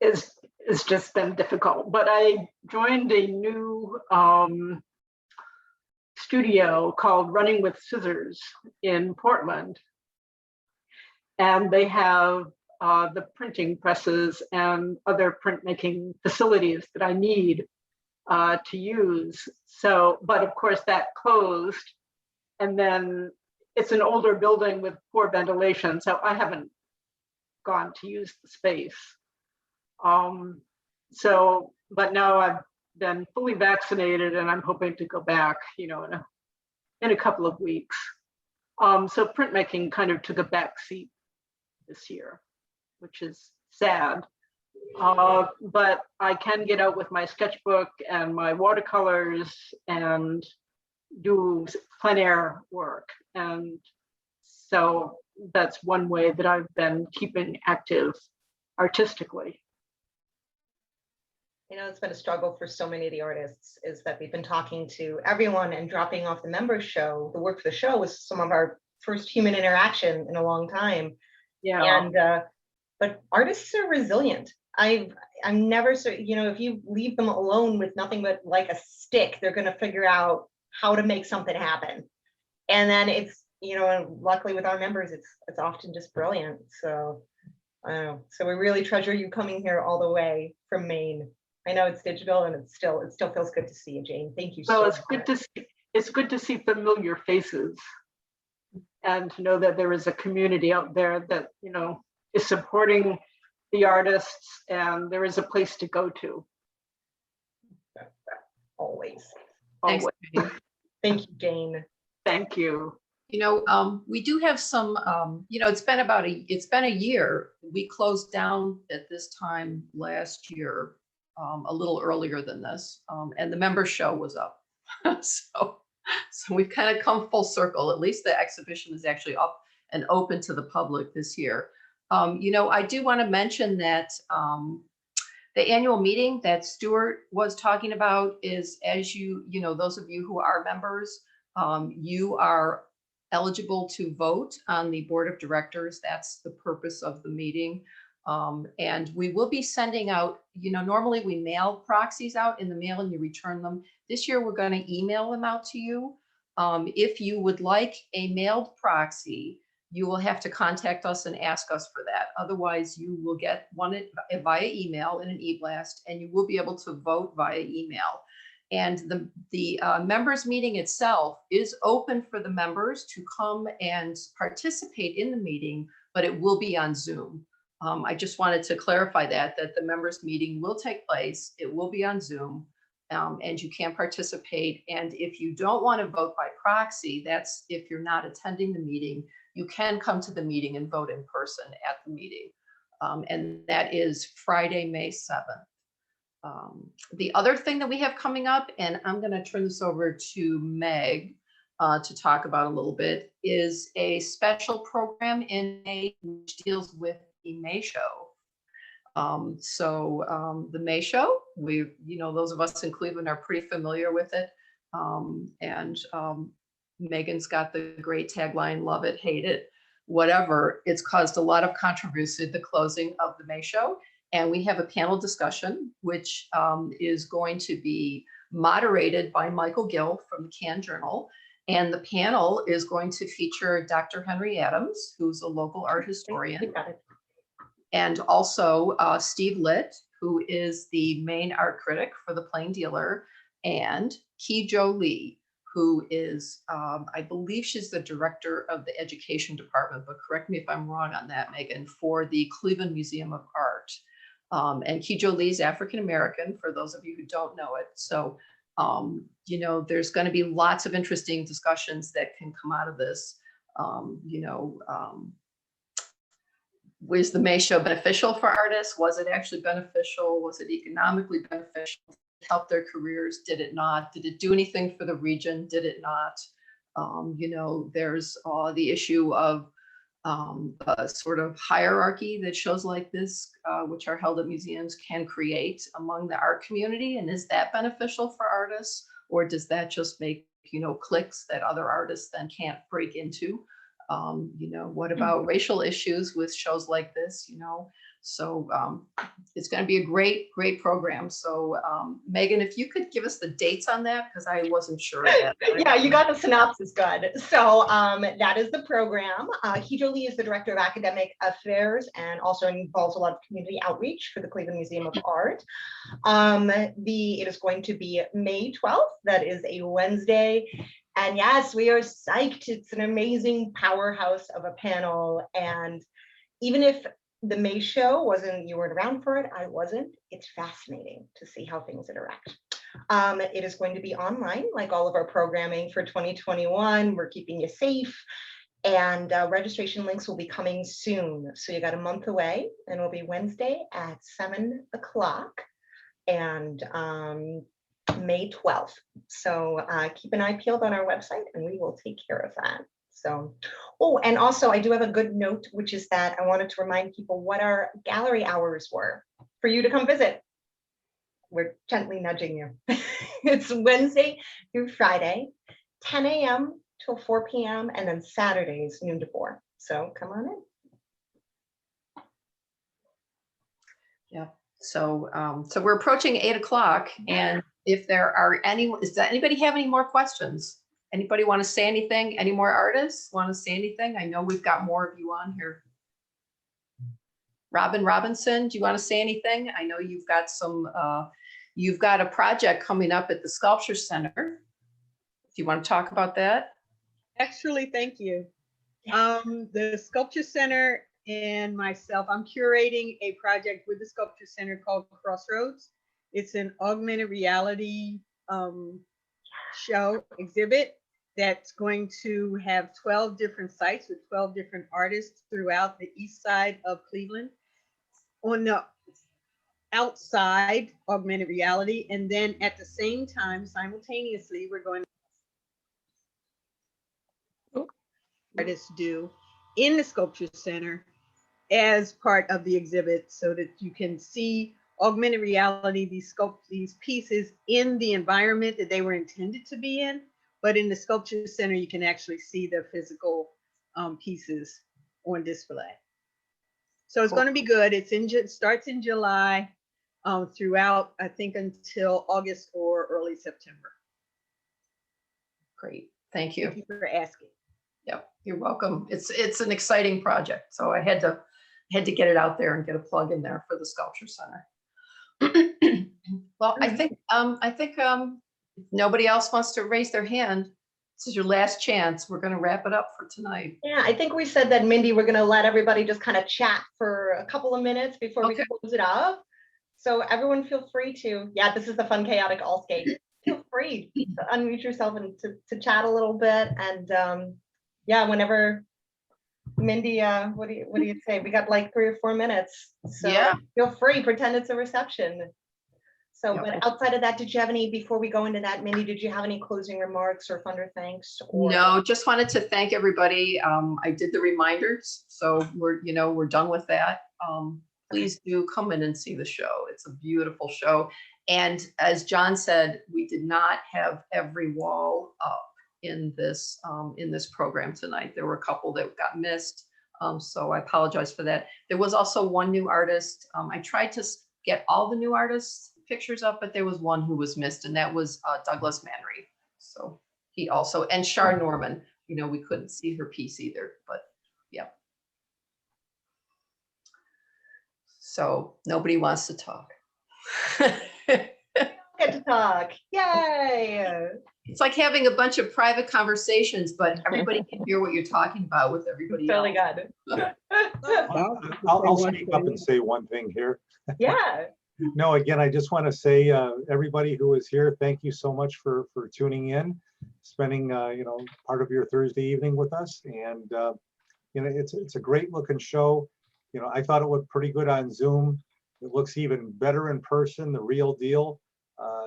It's just been difficult. But I joined a new studio called Running with Scissors in Portland. And they have the printing presses and other printmaking facilities that I need to use. So, but of course that closed. And then it's an older building with poor ventilation, so I haven't gone to use the space. So, but now I've been fully vaccinated and I'm hoping to go back, you know, in a couple of weeks. So printmaking kind of took a back seat this year, which is sad. But I can get out with my sketchbook and my watercolors and do plein air work. And so that's one way that I've been keeping active artistically. You know, it's been a struggle for so many of the artists is that we've been talking to everyone and dropping off the members show. The work for the show was some of our first human interaction in a long time. Yeah. And but artists are resilient. I'm never so, you know, if you leave them alone with nothing but like a stick, they're going to figure out how to make something happen. And then it's, you know, and luckily with our members, it's often just brilliant. So I don't know. So we really treasure you coming here all the way from Maine. I know it's digital and it still feels good to see you, Jane. Thank you so much. It's good to see familiar faces and to know that there is a community out there that, you know, is supporting the artists and there is a place to go to. Always. Thanks, Jane. Thank you, Jane. Thank you. You know, we do have some, you know, it's been a year. We closed down at this time last year, a little earlier than this, and the member show was up. So we've kind of come full circle. At least the exhibition is actually up and open to the public this year. You know, I do want to mention that the annual meeting that Stuart was talking about is, as you know, those of you who are members, you are eligible to vote on the board of directors. That's the purpose of the meeting. And we will be sending out, you know, normally we mail proxies out in the mail and you return them. This year, we're going to email them out to you. If you would like a mailed proxy, you will have to contact us and ask us for that. Otherwise, you will get one via email in an e-blast, and you will be able to vote via email. And the members meeting itself is open for the members to come and participate in the meeting, but it will be on Zoom. I just wanted to clarify that the members meeting will take place. It will be on Zoom, and you can participate. And if you don't want to vote by proxy, that's if you're not attending the meeting, you can come to the meeting and vote in person at the meeting. And that is Friday, May 7th. The other thing that we have coming up, and I'm going to turn this over to Meg to talk about a little bit, is a special program in May which deals with the May Show. The May Show, you know, those of us in Cleveland are pretty familiar with it. Megan's got the great tagline, love it, hate it, whatever. It's caused a lot of controversy, the closing of the May Show. And we have a panel discussion, which is going to be moderated by Michael Gill from the Can Journal. And the panel is going to feature Dr. Henry Adams, who's a local art historian. And also Steve Litt, who is the main art critic for the Plain Dealer, and Ki Jo Lee, who is, I believe she's the director of the education department, but correct me if I'm wrong on that, Megan, for the Cleveland Museum of Art. And Kijo Lee's African-American, for those of you who don't know it. So, you know, there's going to be lots of interesting discussions that can come out of this. Was the May show beneficial for artists? Was it actually beneficial? Was it economically beneficial? Help their careers? Did it not? Did it do anything for the region? Did it not? You know, there's the issue of a sort of hierarchy that shows like this, which are held at museums, can create among the art community. And is that beneficial for artists? Or does that just make, you know, cliques that other artists then can't break into? You know, what about racial issues with shows like this, you know? So it's going to be a great program. So Megan, if you could give us the dates on that, because I wasn't sure of that. Yeah, you got the synopsis good. So that is the program. Kijo Lee is the director of academic affairs and also involves a lot of community outreach for the Cleveland Museum of Art. It is going to be May 12th. That is a Wednesday. And yes, we are psyched. It's an amazing powerhouse of a panel. And even if the May show you weren't around for it, I wasn't, it's fascinating to see how things interact. It is going to be online, like all of our programming for 2021. We're keeping you safe. And registration links will be coming soon. So you got a month away, and it'll be Wednesday at 7 o'clock. And May 12th. So keep an eye peeled on our website and we will take care of that. So, oh, and also I do have a good note, which is that I wanted to remind people what our gallery hours were for you to come visit. We're gently nudging you. It's Wednesday through Friday, 10 a.m. till 4 p.m. and then Saturdays, noon to 4. So come on in. Yeah. So, so we're approaching 8 o'clock, and if there are does anybody have any more questions? Anybody want to say anything? Any more artists want to say anything? I know we've got more of you on here. Robin Robinson, do you want to say anything? I know you've got you've got a project coming up at the Sculpture Center. Do you want to talk about that? Actually, thank you. The Sculpture Center and myself, I'm curating a project with the Sculpture Center called Crossroads. It's an augmented reality exhibit that's going to have 12 different sites with 12 different artists throughout the east side of Cleveland. On the outside, augmented reality, and then at the same time, simultaneously, we're going to artists do in the Sculpture Center as part of the exhibit, so that you can see augmented reality, these pieces in the environment that they were intended to be in. But in the Sculpture Center, you can actually see the physical pieces on display. So it's going to be good. It starts in July throughout, I think, until August or early September. Great. Thank you. Thank you for asking. Yep, you're welcome. It's an exciting project. So I had to get it out there and get a plug in there for the Sculpture Center. Well, I think if nobody else wants to raise their hand, this is your last chance. We're going to wrap it up for tonight. Yeah, I think we said that, Mindy, we're going to let everybody just kind of chat for a couple of minutes before we close it up. So everyone feel free to, this is the fun, chaotic all-skate. Feel free to unmute yourself and to chat a little bit. And whenever, Mindy, what do you say? We got like 3 or 4 minutes. So feel free, pretend it's a reception. So, but outside of that, did you have any, before we go into that, Mindy, did you have any closing remarks or thunder thanks? Or... No, just wanted to thank everybody. I did the reminders, so we're done with that. Please do come in and see the show. It's a beautiful show. And as John said, we did not have every wall up in this program tonight. There were a couple that got missed. So I apologize for that. There was also one new artist. I tried to get all the new artists pictures up, but there was one who was missed, and that was Douglas Manry. So he also, and Char Norman, we couldn't see her piece either, but yeah. So nobody wants to talk. Get to talk. Yay. It's like having a bunch of private conversations, but everybody can hear what you're talking about with everybody else. Totally good. I'll speak up and say one thing here. Yeah. No, again, I just want to say, everybody who is here, thank you so much for tuning in, spending part of your Thursday evening with us. And it's a great looking show. I thought it looked pretty good on Zoom. It looks even better in person, the real deal,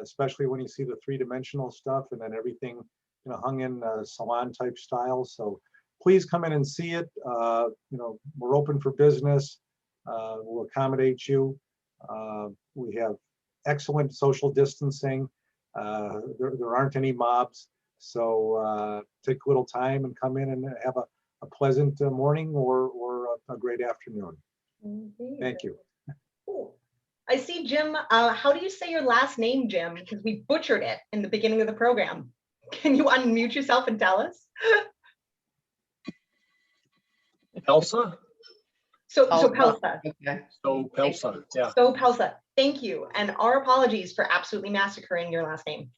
especially when you see the three-dimensional stuff and then everything hung in salon type style. So please come in and see it. We're open for business. We'll accommodate you. We have excellent social distancing. There aren't any mobs. So take a little time and come in and have a pleasant morning or a great afternoon. Thank you. Cool. I see Jim. How do you say your last name, Jim? Because we butchered it in the beginning of the program. Can you unmute yourself and tell us? Elsa? So Pelsa. Okay. So Pelsa, yeah. So Pelsa. Thank you. And our apologies for absolutely massacring your last name.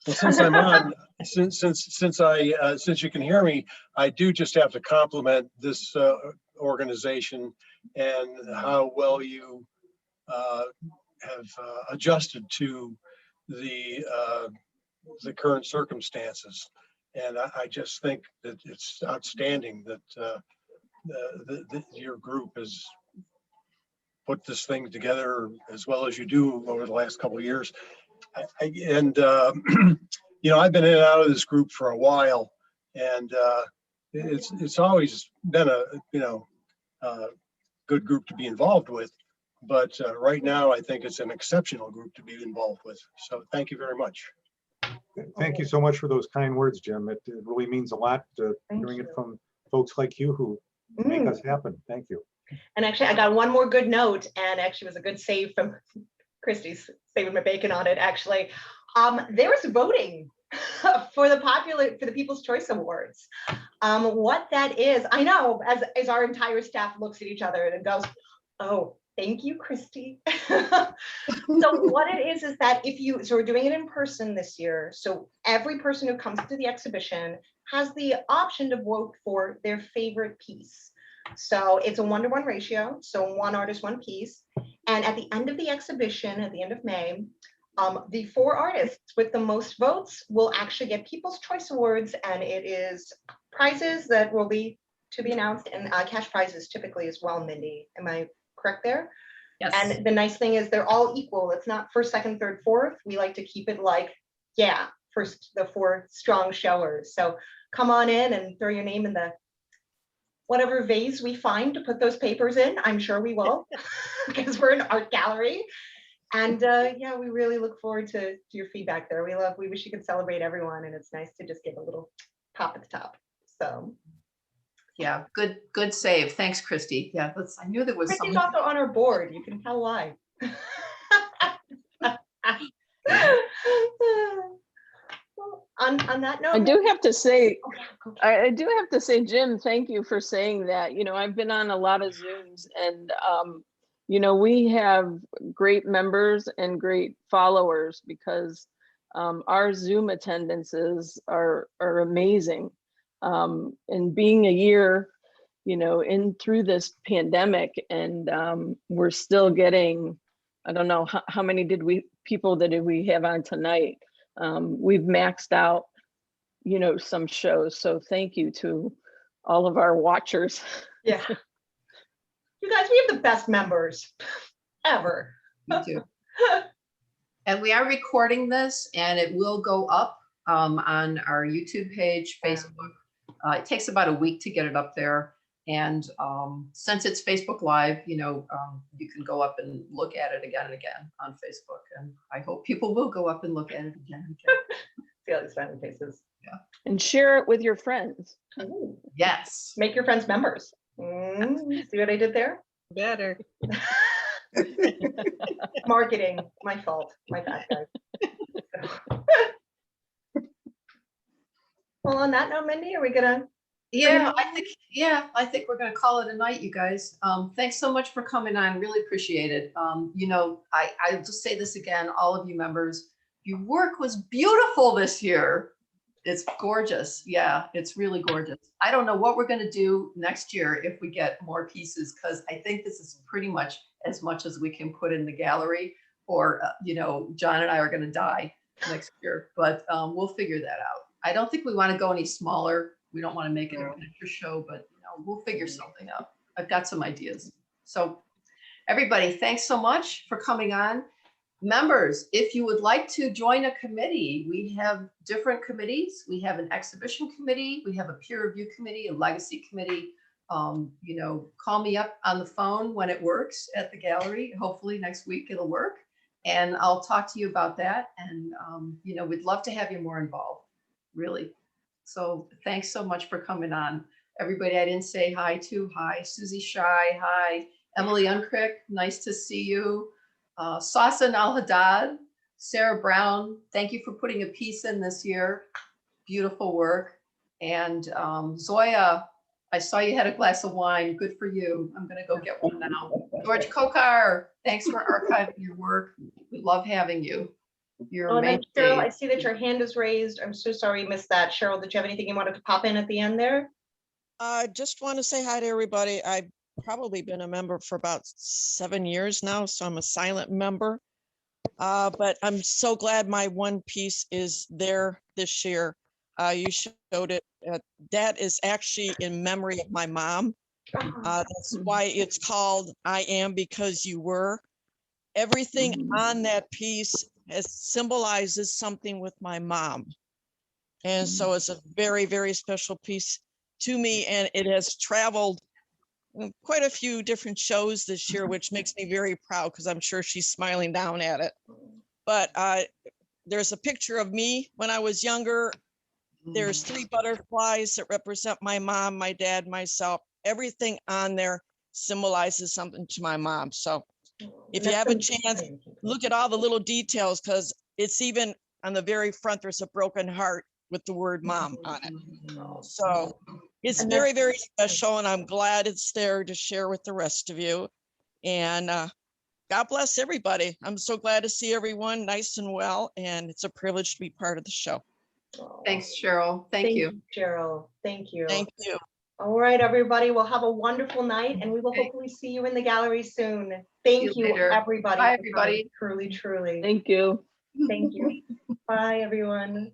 Well, since I'm on, since you can hear me, I do just have to compliment this organization and how well you have adjusted to the current circumstances. And I just think that it's outstanding that your group has put this thing together as well as you do over the last couple of years. I've been in and out of this group for a while, and it's always been a good group to be involved with. But right now, I think it's an exceptional group to be involved with. So thank you very much. Thank you so much for those kind words, Jim. It really means a lot hearing it from folks like you who make us happen. Thank you. And actually, I got one more good note, and actually was a good save from Christy's saving my bacon on it. Actually, there was voting for the People's Choice Awards. What that is, I know, as our entire staff looks at each other and goes, "Oh, thank you, Christy." So what it is that so we're doing it in person this year. So every person who comes to the exhibition has the option to vote for their favorite piece. So it's a 1-to-1 ratio. So one artist, one piece. And at the end of the exhibition, at the end of May, the 4 artists with the most votes will actually get People's Choice Awards, and it is prizes that will be to be announced, and cash prizes typically as well. Mindy, am I correct there? Yes. And the nice thing is they're all equal. It's not first, second, third, fourth. We like to keep it like, yeah, first the 4 strong showers. So come on in and throw your name in the whatever vase we find to put those papers in. I'm sure we will, because we're an art gallery. And yeah, we really look forward to your feedback there. We wish you could celebrate everyone, and it's nice to just give a little pop at the top. So yeah, good save. Thanks, Christy. Yeah, I knew there was Christy's something. also on our board. You can tell why. On that note, I do have to say, Jim, thank you for saying that. I've been on a lot of Zooms, and we have great members and great followers because our Zoom attendances are amazing. And being a year, in through this pandemic, and we're still getting, I don't know how many people did we have on tonight. We've maxed out, some shows. So thank you to all of our watchers. Yeah. You guys, we have the best members ever. Me too. And we are recording this, and it will go up on our YouTube page, Facebook. It takes about a week to get it up there. And since it's Facebook Live, you can go up and look at it again and again on Facebook. And I hope people will go up and look at it again and again. See all these smiling faces. Yeah. And share it with your friends. Ooh. Yes. Make your friends members. See what I did there? Better. Marketing, my fault, my bad, guys. Well, on that note, Mindy, are we gonna? Yeah, I think we're gonna call it a night, you guys. Thanks so much for coming on. Really appreciate it. I'll just say this again, all of you members, your work was beautiful this year. It's gorgeous. Yeah, it's really gorgeous. I don't know what we're going to do next year if we get more pieces, because I think this is pretty much as we can put in the gallery, or, you know, John and I are going to die next year, but we'll figure that out. I don't think we want to go any smaller. We don't want to make it a miniature show, but you know, we'll figure something out. I've got some ideas. So everybody, thanks so much for coming on. Members, if you would like to join a committee, we have different committees. We have an exhibition committee, we have a peer review committee, a legacy committee. You know, call me up on the phone when it works at the gallery. Hopefully next week it'll work, and I'll talk to you about that. And you know, we'd love to have you more involved, really. So thanks so much for coming on. Everybody I didn't say hi to, hi. Susie Shy, hi. Emily Uncrick, nice to see you. Sasan Al-Haddad, Sarah Brown, thank you for putting a piece in this year. Beautiful work. And Zoya, I saw you had a glass of wine. Good for you. I'm going to go get one now. George Kokar, thanks for archiving your work. We love having you. You're Oh, and then amazing. Cheryl, I see that your hand is raised. I'm so sorry you missed that. Cheryl, did you have anything you wanted to pop in at the end there? I just want to say hi to everybody. I've probably been a member for about 7 years now, so I'm a silent member. But I'm so glad my one piece is there this year. You showed it. That is actually in memory of my mom. That's why it's called I Am Because You Were. Everything on that piece symbolizes something with my mom. And so it's a very, very special piece to me, and it has traveled quite a few different shows this year, which makes me very proud because I'm sure she's smiling down at it. But there's a picture of me when I was younger. There's 3 butterflies that represent my mom, my dad, myself. Everything on there symbolizes something to my mom. So if you have a chance, look at all the little details, because it's even on the very front, there's a broken heart with the word mom on it. So it's very, very special, and I'm glad it's there to share with the rest of you. And God bless everybody. I'm so glad to see everyone nice and well, and it's a privilege to be part of the show. Thanks, Cheryl. Thank you. Cheryl. Thank you. Thank you. All right, everybody. Well, have a wonderful night, and we will hopefully see you in the gallery soon. Thank you, later. everybody. Bye, everybody. Truly, truly. Thank you. Thank you. Bye, everyone.